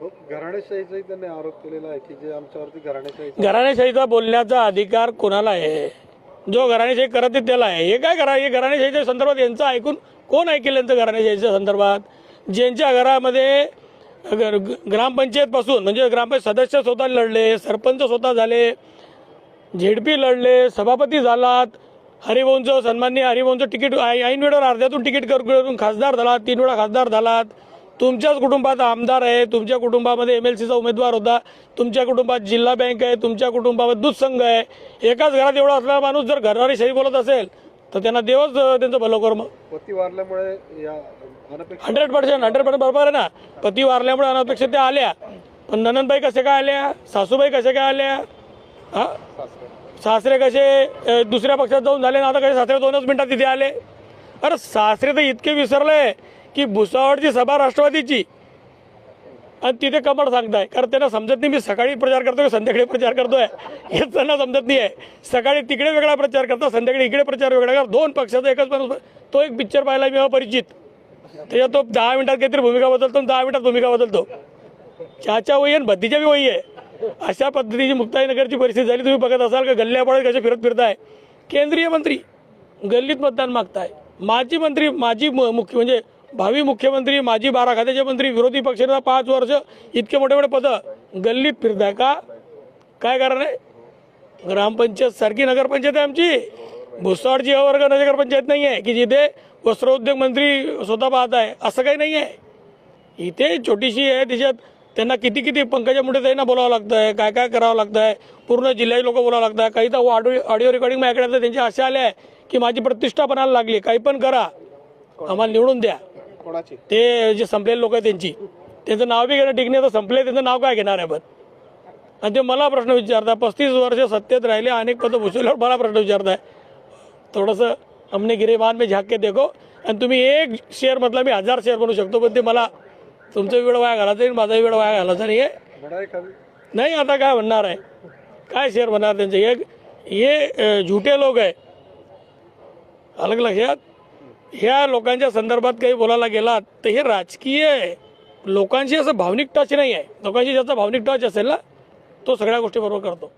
घराणेशाहीचाही त्यांनी आरोप केलेला आहे की जे आमच्यावरती घराणेशाहीचा बोलण्याचा अधिकार कोणाला आहे? जो घराणेशाही करत आहे त्याला आहे. हे काय करा, हे घराणेशाहीच्या संदर्भात यांचं ऐकून कोण ऐकेल? यांचं घराणेशाहीच्या संदर्भात ज्यांच्या घरामध्ये ग्रामपंचायतपासून म्हणजे ग्रामपंचायत सदस्य स्वतः लढले, सरपंच स्वतः झाले, झेडपी लढले, सभापती झालात, हरिभाऊंचं सन्माननीय हरिभाऊंचं तिकीट ऐन वेळेवर अर्ध्यातून तिकीट करून खासदार झालात, 3 वेळा खासदार झालात, तुमच्याच कुटुंबात आमदार आहे, तुमच्या कुटुंबामध्ये MLCचा उमेदवार होता, तुमच्या कुटुंबात जिल्हा बँक आहे, तुमच्या कुटुंबामध्ये दूध संघ आहे. एकाच घरात एवढा असलेला माणूस जर घराणेशाही बोलत असेल तर त्यांना देवच त्यांचं भलं कर्म. पती वारल्यामुळे 100% बरोबर आहे ना. पती वारल्यामुळे अनपेक्षित त्या आल्या, पण ननंदबाई कसे काय आल्या, सासूबाई कसे काय आल्या, हा सासरे कसे दुसऱ्या पक्षात जाऊन झाले ना, आता कसे सासरे 2च मिनिटात तिथे आले. अरे सासरे तर इतके विसरले की भुसावळची सभा राष्ट्रवादीची आणि तिथे कमळ सांगताय. कारण त्यांना समजत नाही मी सकाळी प्रचार करतोय संध्याकाळी प्रचार करतोय हेच त्यांना समजत नाही आहे. सकाळी तिकडे वेगळा प्रचार करतो, संध्याकाळी इकडे प्रचार वेगळा करतो. 2 पक्षाचा एकच माणूस. तो एक पिक्चर पाहिला मी अपरिचित, त्याच्यात तो 10 मिनिटात काहीतरी भूमिका बदलतो आणि 10 मिनिटात भूमिका बदलतो. चाचा वही आणि भतीच्या बी वही आहे. अशा पद्धतीची मुक्ताईनगरची परिस्थिती झाली. तुम्ही बघत असाल का गल्ल्यापाड्यात कसे फिरताय. केंद्रीय मंत्री गल्लीत मतदान मागताय, माजी मंत्री माजी मुख्य म्हणजे भावी मुख्यमंत्री, माजी 12 खात्याचे मंत्री, विरोधी पक्षनेता 5 वर्ष इतके मोठे मोठे पदं गल्लीत फिरताय का? काय कारण आहे? ग्रामपंचायत सारखी नगरपंचायत आहे आमची. भुसावळची अवर्ग नगरपंचायत नाही आहे की जिथे वस्त्रोद्योग मंत्री स्वतः पाहत आहे, असं काही नाही आहे. इथे छोटीशी आहे, त्याच्यात त्यांना किती पंकजा मुंडे त्यांना बोलावं लागतं आहे, काय काय करावं लागतं आहे, पूर्ण जिल्ह्याचे लोक बोलावं लागतं आहे. काही तर ऑडिओ रेकॉर्डिंग माझ्याकडे त्यांची आशा आल्या आहे की माझी प्रतिष्ठा पणाला लागली, काही पण करा, आम्हाला निवडून द्या. ते जे संपलेले लोक आहेत त्यांचं नाव बी घेणं ठीक नाही, तर संपले त्यांचं नाव काय घेणार आहे? पण आणि ते मला प्रश्न विचारता, 35 वर्ष सत्तेत राहिले, अनेक पदं भूषवल्यावर मला प्रश्न विचारताय. थोडंसं हमने गिरेबान में झाक के देखो. आणि तुम्ही 1 शेअर म्हटलं मी 1000 शेअर बनवू शकतो, पण ते मला तुमचा वेळ वाया घालायचा आणि माझा वेळ वाया घालायचा नाही. आता काय म्हणणार आहे, काय शेअर बनणार त्यांचे? हे झुटे लोक आहे. अलग लक्षात. ह्या लोकांच्या संदर्भात काही बोलायला गेलात तर हे राजकीय आहे. लोकांशी असं भावनिक टच नाही आहे. लोकांशी ज्याचा भावनिक टच असेल ना तो सगळ्या गोष्टी बरोबर करतो.